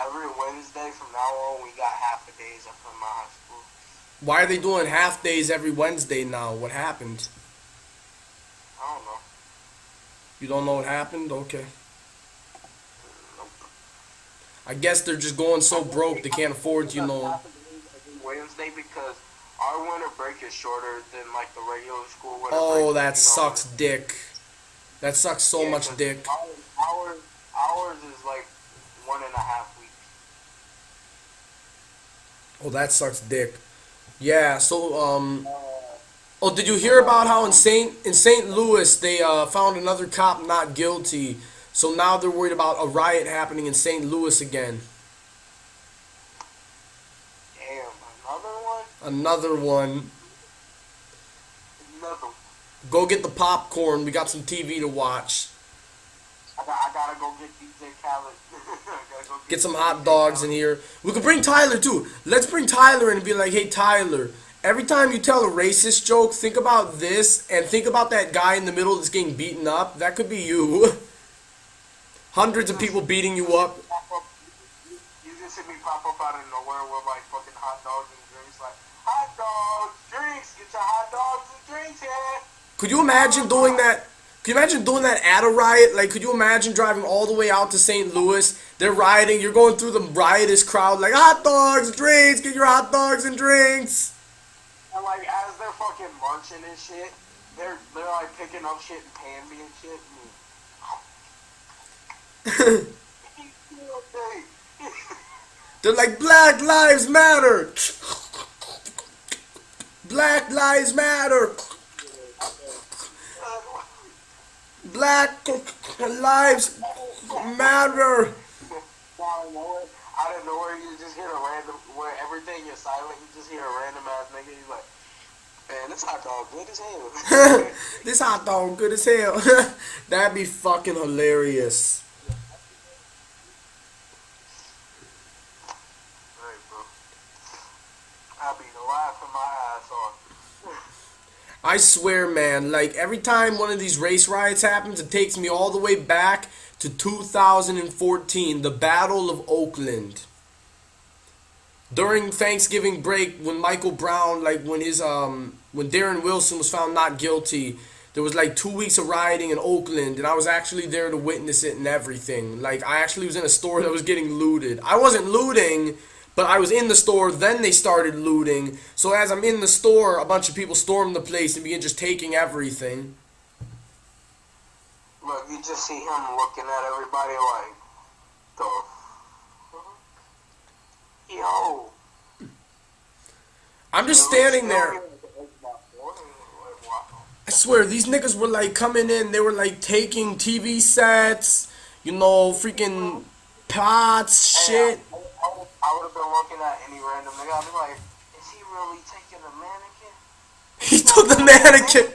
every Wednesday from now on, we got half a days up in my high school. Why are they doing half days every Wednesday now? What happened? I don't know. You don't know what happened? Okay. Nope. I guess they're just going so broke they can't afford, you know. Half a day every Wednesday because our winter break is shorter than like the regular school winter break. Oh, that You know, sucks dick. That sucks so yeah, much 'cause dick. ours is like 1.5 weeks. Oh, that sucks dick. Yeah, so Uh, oh, did you hear about how in St. Louis they found another cop not guilty? So now they're worried about a riot happening in St. Louis again. Damn, another one? Another one. Another one. Go get the popcorn. We got some TV to watch. I gotta go get DJ Khaled. I gotta go Get some DJ hot dogs in Khaled. here. We could bring Tyler too. Let's bring Tyler in and be like, hey Tyler, every time you tell a racist joke, think about this and think about that guy in the middle that's getting beaten up. That could be you. Hundreds of people beating you up. You just see me pop up out of nowhere with like fucking hot dogs and drinks. Like, hot dogs, drinks, get your hot dogs and drinks here. Could you imagine doing that? Could you imagine doing that at a riot? Like, could you imagine driving all the way out to St. Louis? They're rioting. You're going through the riotous crowd, like hot dogs, drinks. Get your hot dogs and drinks. And like as they're fucking munching and shit, they're like picking up shit and paying me and shit. They're like, Black Lives Matter. Black Lives Matter. Black Lives Matter. Out of nowhere, you just hear a random, where everything is silent, you just hear a random ass nigga, he's like, man, this hot dog good as hell. This hot dog good as hell. That'd be fucking hilarious. Right, bro. I'll be laughing my ass off. I swear, man, like every time one of these race riots happens, it takes me all the way back to 2014, the Battle of Oakland. During Thanksgiving break, when Michael Brown, like when Darren Wilson was found not guilty, there was like 2 weeks of rioting in Oakland, and I was actually there to witness it and everything. Like I actually was in a store that was getting looted. I wasn't looting, but I was in the store, then they started looting. So as I'm in the store, a bunch of people stormed the place and began just taking everything. Look, you just see him looking at everybody like, the yo. I'm just standing there. I swear, these niggas were like coming in, they were like taking TV sets, you know, freaking pots, shit. I would have been looking at any random nigga. I'd be like, is he really taking a mannequin? He took the mannequin.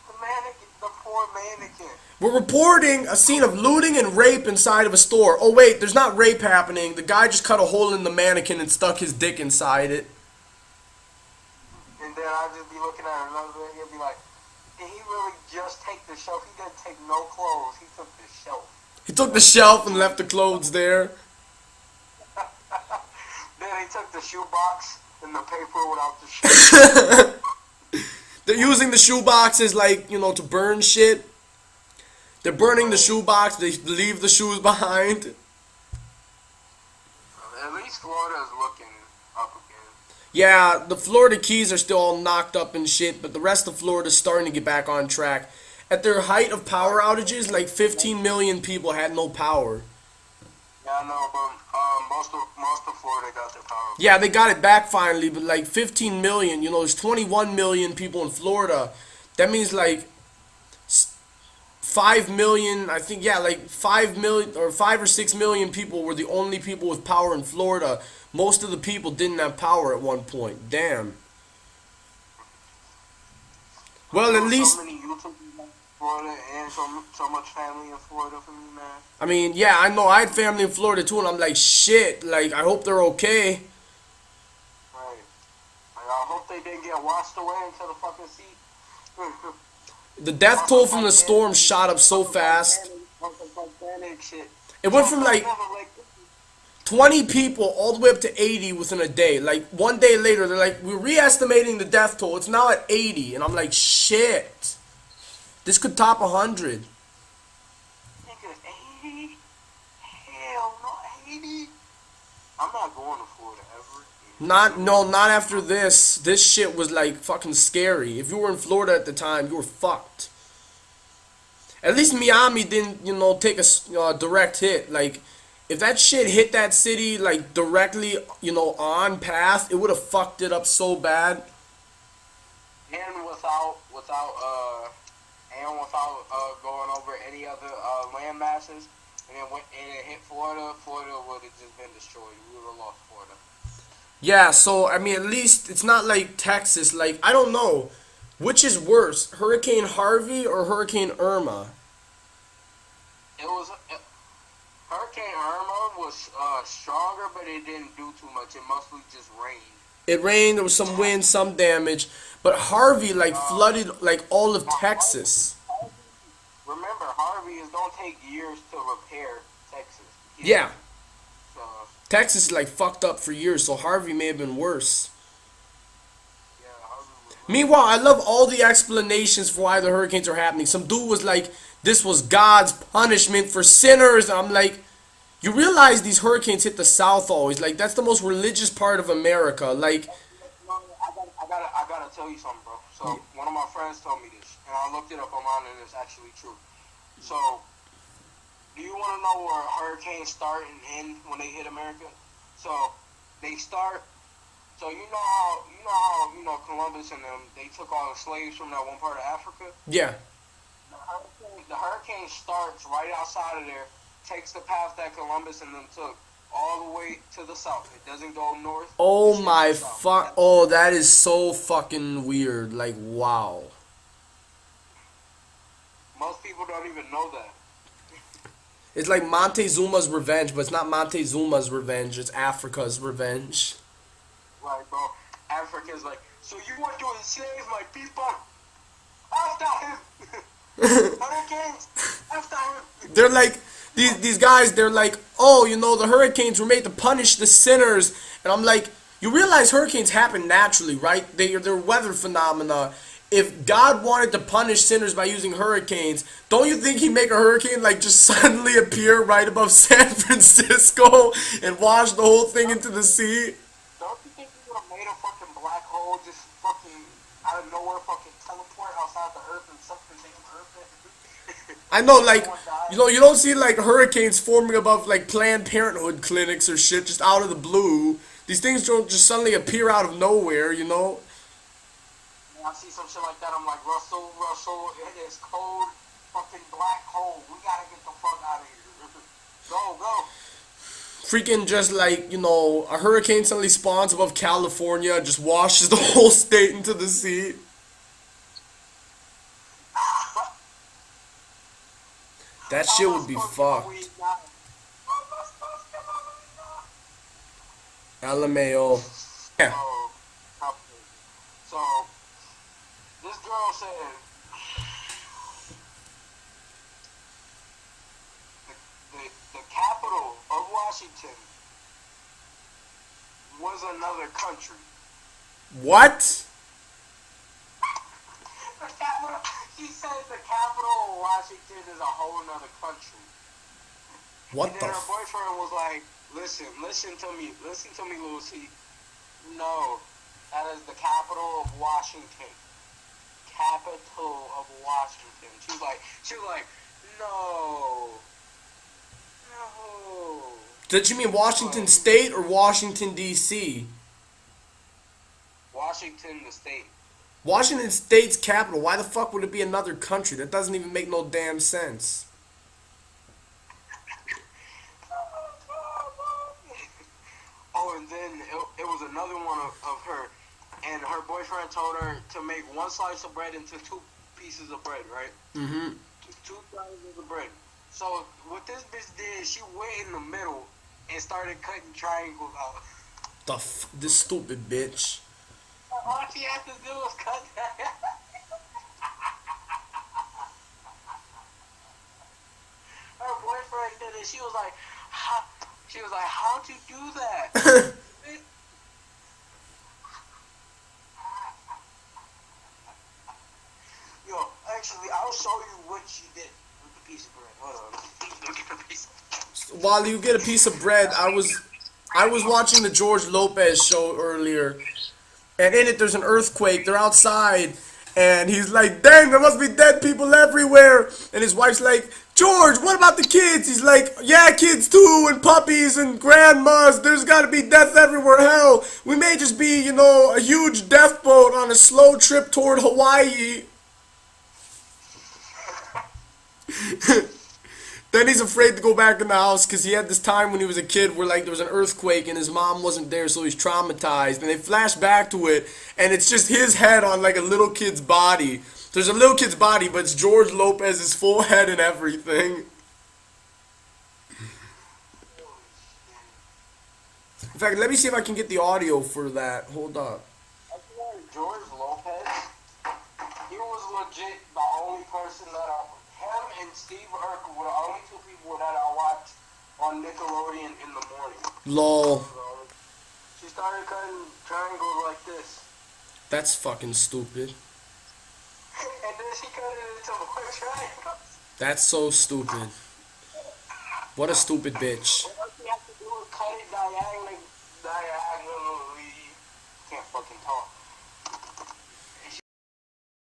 The mannequin, the poor mannequin. We're reporting a scene of looting and rape inside of a store. Oh wait, there's not rape happening. The guy just cut a hole in the mannequin and stuck his dick inside it. And then I'd just be looking at another nigga and be like, did he really just take the shelf? He didn't take no clothes. He took the shelf. He took the shelf and left the clothes there. Then he took the shoebox and the paper without the shoe. They're using the shoebox as like, you know, to burn shit. They're burning the shoebox. They leave the shoes behind. At least Florida's looking up again. Yeah, the Florida Keys are still all knocked up and shit, but the rest of Florida's starting to get back on track. At their height of power outages, like 15 million people had no power. Yeah, I know, but most of Florida got their power. Yeah, they got it back finally, but like 15 million, you know, there's 21 million people in Florida. That means like 5 million, I think, yeah, like 5 million or 5 or 6 million people were the only people with power in Florida. Most of the people didn't have power at one point. Damn. Well, at least... So many YouTubers in Florida and so much family in Florida for me, man. I mean, yeah, I know I had family in Florida too, and I'm like, shit, like, I hope they're okay. Right. Like, I hope they didn't get washed away into the fucking sea. The death toll from the storm shot up so fast. Shit. It So went from I like never like. 20 people all the way up to 80 within a day. Like one day later, they're like, we're re-estimating the death toll. It's now at 80, and I'm like, shit, this could top 100. Nigga, 80? Hell no, 80? I'm not going to Florida ever. Not no, not after this. This shit was like fucking scary. If you were in Florida at the time, you were fucked. At least Miami didn't, take a direct hit. Like, if that shit hit that city like directly, on path, it would have fucked it up so bad. And going over any other land masses, and it hit Florida. Florida would have just been destroyed. We would have lost Florida. Yeah, so I mean, at least it's not like Texas. Like, I don't know, which is worse, Hurricane Harvey or Hurricane Irma? It was Hurricane Irma was stronger, but it didn't do too much. It mostly just rained. It rained, there was some wind, some damage, but Harvey like flooded like all of Texas. Remember, Harvey is gonna take years to repair Texas. Yeah, So Texas like fucked up for years, so Harvey may have been worse. yeah, Harvey was. Meanwhile, I love all the explanations for why the hurricanes are happening. Some dude was like, this was God's punishment for sinners. I'm like, you realize these hurricanes hit the South always. Like, that's the most religious part of America. Like, I gotta tell you something, bro. So one of my friends told me this, and I looked it up online, and it's actually true. So, do you want to know where hurricanes start and end when they hit America? So, they start. So you know how Columbus and them, they took all the slaves from that one part of Africa. yeah. The hurricane starts right outside of there, takes the path that Columbus and them took all the way to the south. It doesn't go north. Oh my fuck. Oh, that is so fucking weird. Like, wow. Most people don't even know that. It's like Montezuma's revenge, but it's not Montezuma's revenge. It's Africa's revenge. Right, bro. Africa's like, so you want to enslave my people? After him. Hurricanes. After him. They're like, these guys, they're like, oh, the hurricanes were made to punish the sinners. And I'm like, you realize hurricanes happen naturally, right? They're weather phenomena. If God wanted to punish sinners by using hurricanes, don't you think he'd make a hurricane like just suddenly appear right above San Francisco and wash the whole thing into the sea? Don't you think he would have made a fucking black hole just fucking out of nowhere fucking teleport outside the earth and something taking earth? I know, like, you don't see like hurricanes forming above like Planned Parenthood clinics or shit just out of the blue. These things don't just suddenly appear out of nowhere, I see some shit like that, I'm like, Russell, it is cold fucking black hole. We gotta get the fuck out of here. Go. Freaking just like, a hurricane suddenly spawns above California, just washes the whole state into the sea. That shit would be fucked. LMAO. Yeah. So, this girl said the capital of Washington was another country. What? She said the capital of Washington is a whole nother country. What and the then her boyfriend was like, listen to me, Lucy. No, that is the capital of Washington. Capital of Washington. She was like, no. Did you mean Washington State or Washington D.C.? Washington, the state. Washington State's capital. Why the fuck would it be another country? That doesn't even make no damn sense. Oh, and then it was another one of her, and her boyfriend told her to make one slice of bread into two pieces of bread, right? Mm-hmm. Two slices of bread. So what this bitch did, she went in the middle and started cutting triangles out. This stupid bitch. All she had to do was cut that. Her boyfriend did and she was like, how'd you do that? Yo, actually, I'll show you what she did with the piece of bread. Hold on. Look at the piece. While you get a piece of bread, I was watching the George Lopez show earlier, and in it there's an earthquake. They're outside, and he's like, "Dang, there must be dead people everywhere." And his wife's like, "George, what about the kids?" He's like, "Yeah, kids too, and puppies and grandmas. There's got to be death everywhere. Hell, we may just be, a huge death boat on a slow trip toward Hawaii." Then he's afraid to go back in the house because he had this time when he was a kid where like there was an earthquake and his mom wasn't there, so he's traumatized. And they flash back to it, and it's just his head on like a little kid's body. There's a little kid's body, but it's George Lopez's full head and everything. In fact, let me see if I can get the audio for that. Hold up. George Lopez, he was legit the only person that him and Steve Urkel were the only two people that I watched on Nickelodeon in the morning. Lol. So, she started cutting triangles like this. That's fucking stupid. And then she cut it into more triangles. That's so stupid. What a stupid bitch. All she had to do was cut it diagonally